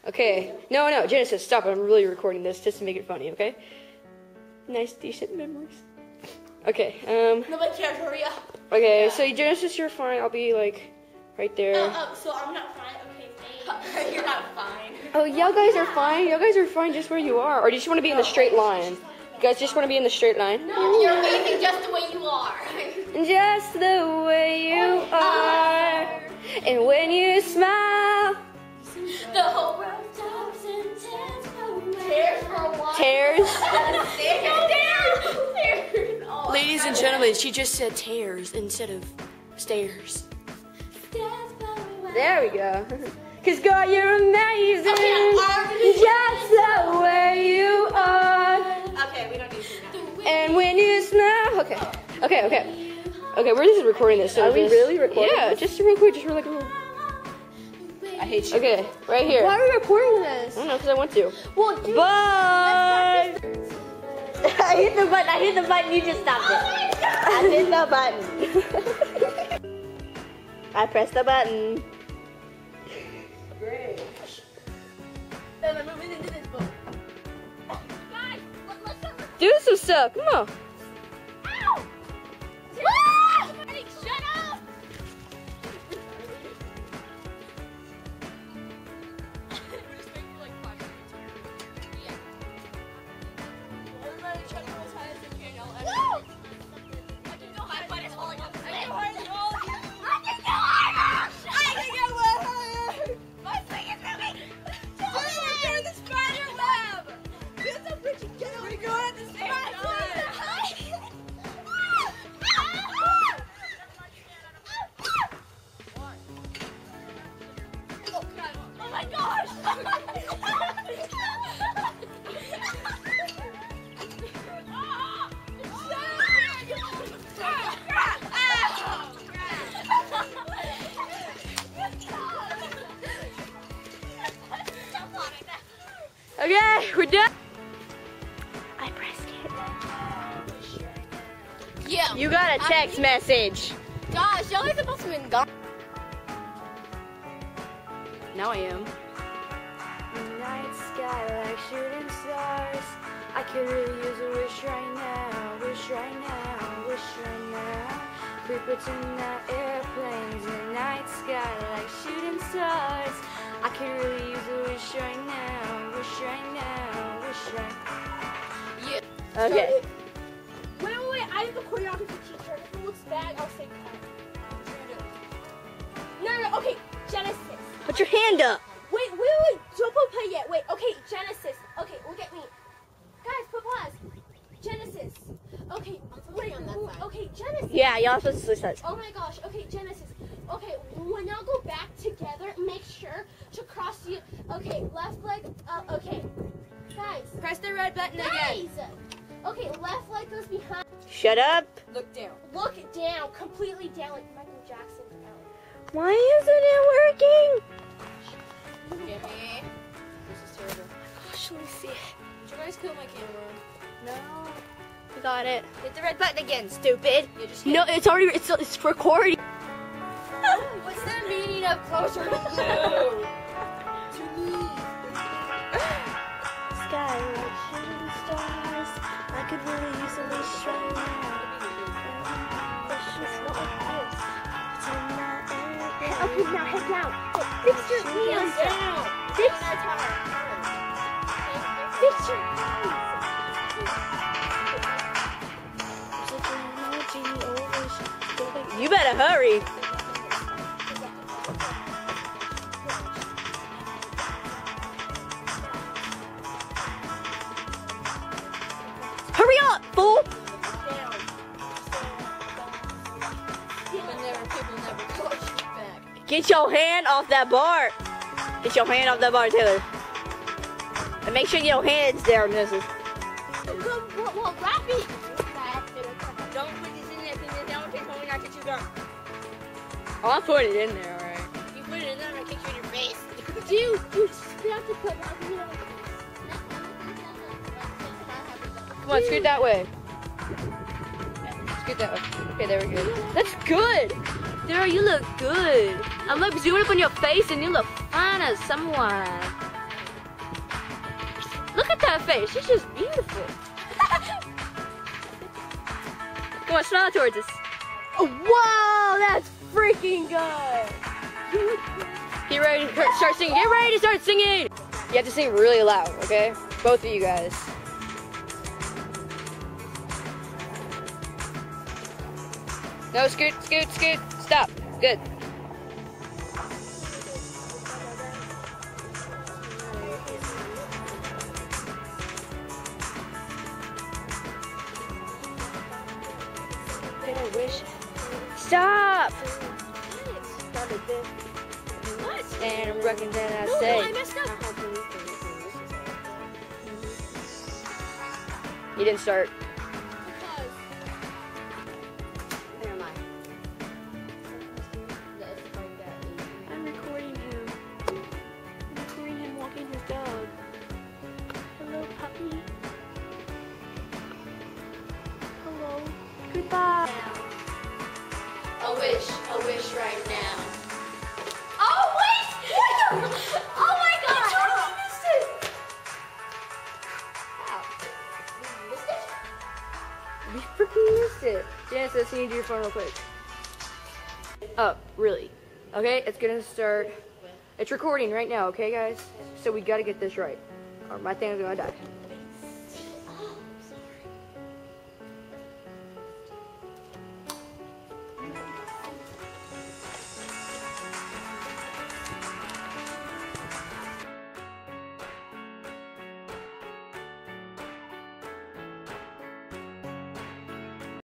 Okay. No, Genesis, stop. I'm really recording this just to make it funny, okay? Nice, decent memories. Okay, Nobody cares, hurry up. Okay, yeah. So Genesis, you're fine. I'll be, like, right there. So I'm not fine? Okay, thanks. You're not fine. Oh, y'all guys are fine. Y'all guys are fine just where you are. Or do you just want to be in the straight line? You guys just want to be in the straight line? No, you're amazing just the way you are. Just the way you are. And when you smile, the whole world stops and tears for what? Tears. Tears. Oh, ladies and gentlemen, she just said tears instead of stairs. There we go. Cause girl, you're amazing. Okay, just the way you are. Okay, we don't need to. And when you smile, okay, we're just recording this. So are we really recording? Yeah, this? just real quick, just for like a little. I hate you. Okay, right here. Why are we recording this? I don't know, because I want to. Well, dude, bye! I hit the button, you just stopped it. I hit the button. I pressed the button. Great. Then I'm moving into this book. Guys, let's start. Do some stuff, come on. Ow! Ah! Shut up! Okay, we're done. I pressed it. Yeah. You got a text message. Gosh, y'all are supposed to be gone. Now I am. Night sky like shooting stars. I could really use a wish right now. Wish right now. Wish right now. We pretend that airplanes in the night sky like shooting stars. I could really use a wish right now. Wish right now. Wish right now. Yeah. Okay. Wait, I have the choreography teacher. If it looks bad, I'll say cut. No, okay, Genesis. Put your hand up. Wait, don't play yet. Wait, okay, Genesis. Okay, look at me. Guys, put pause. Genesis. Okay, wait, okay, Genesis. Yeah, y'all supposed to switch. Oh my gosh, okay, Genesis. Okay, when y'all go back together, make sure to cross you. Okay, left leg up. Okay, guys. Press the red button again. Okay, left leg goes behind. Shut up. Look down. Look down, completely down, like Michael Jackson. Why isn't it working? Jimmy. This is terrible. Gosh, let me see. Did you guys kill my camera? No. I got it. Hit the red button again, stupid. Yeah, just No, it's already, it's recording. What's the meaning of closer to you? To me. Sky like shooting stars. I could really use a wish right now. Wish is like this. Pretend that everything. Okay, now head down. Fix your hands down. Fix your hands. You better hurry. Hurry up, fool! People never push back. Get your hand off that bar. Get your hand off that bar, Taylor. And make sure your hand's there, Mrs. Well, Rappy. Don't put this in there, because that one takes when I get you done. I'll put it in there, alright. You put it in there, I'm gonna kick you in your face. Dude, you have to put Rappy in. Come on, scoot that way. Scoot that way. Okay, there we go. That's good. There, you look good. I'm like zooming up on your face and you look fine as someone. Look at that face. She's just beautiful. Come on, smile towards us. Oh, wow, that's freaking good. Get ready to start singing. Get ready to start singing. You have to sing really loud, okay? Both of you guys. No, scoot, scoot, scoot. Stop. Good. I wish. Stop! What? And I'm reckoning that I No, say. I messed up. You didn't start. Because. Never mind. I'm recording him. I'm recording him walking his dog. Hello, puppy. Hello. Goodbye. A wish right now. Oh, wait! Oh my god! I totally missed it! We freaking missed it. Genesis, you need to do your phone real quick. Oh, really? Okay, it's gonna start. It's recording right now, okay, guys? So we gotta get this right, or my thing's gonna die.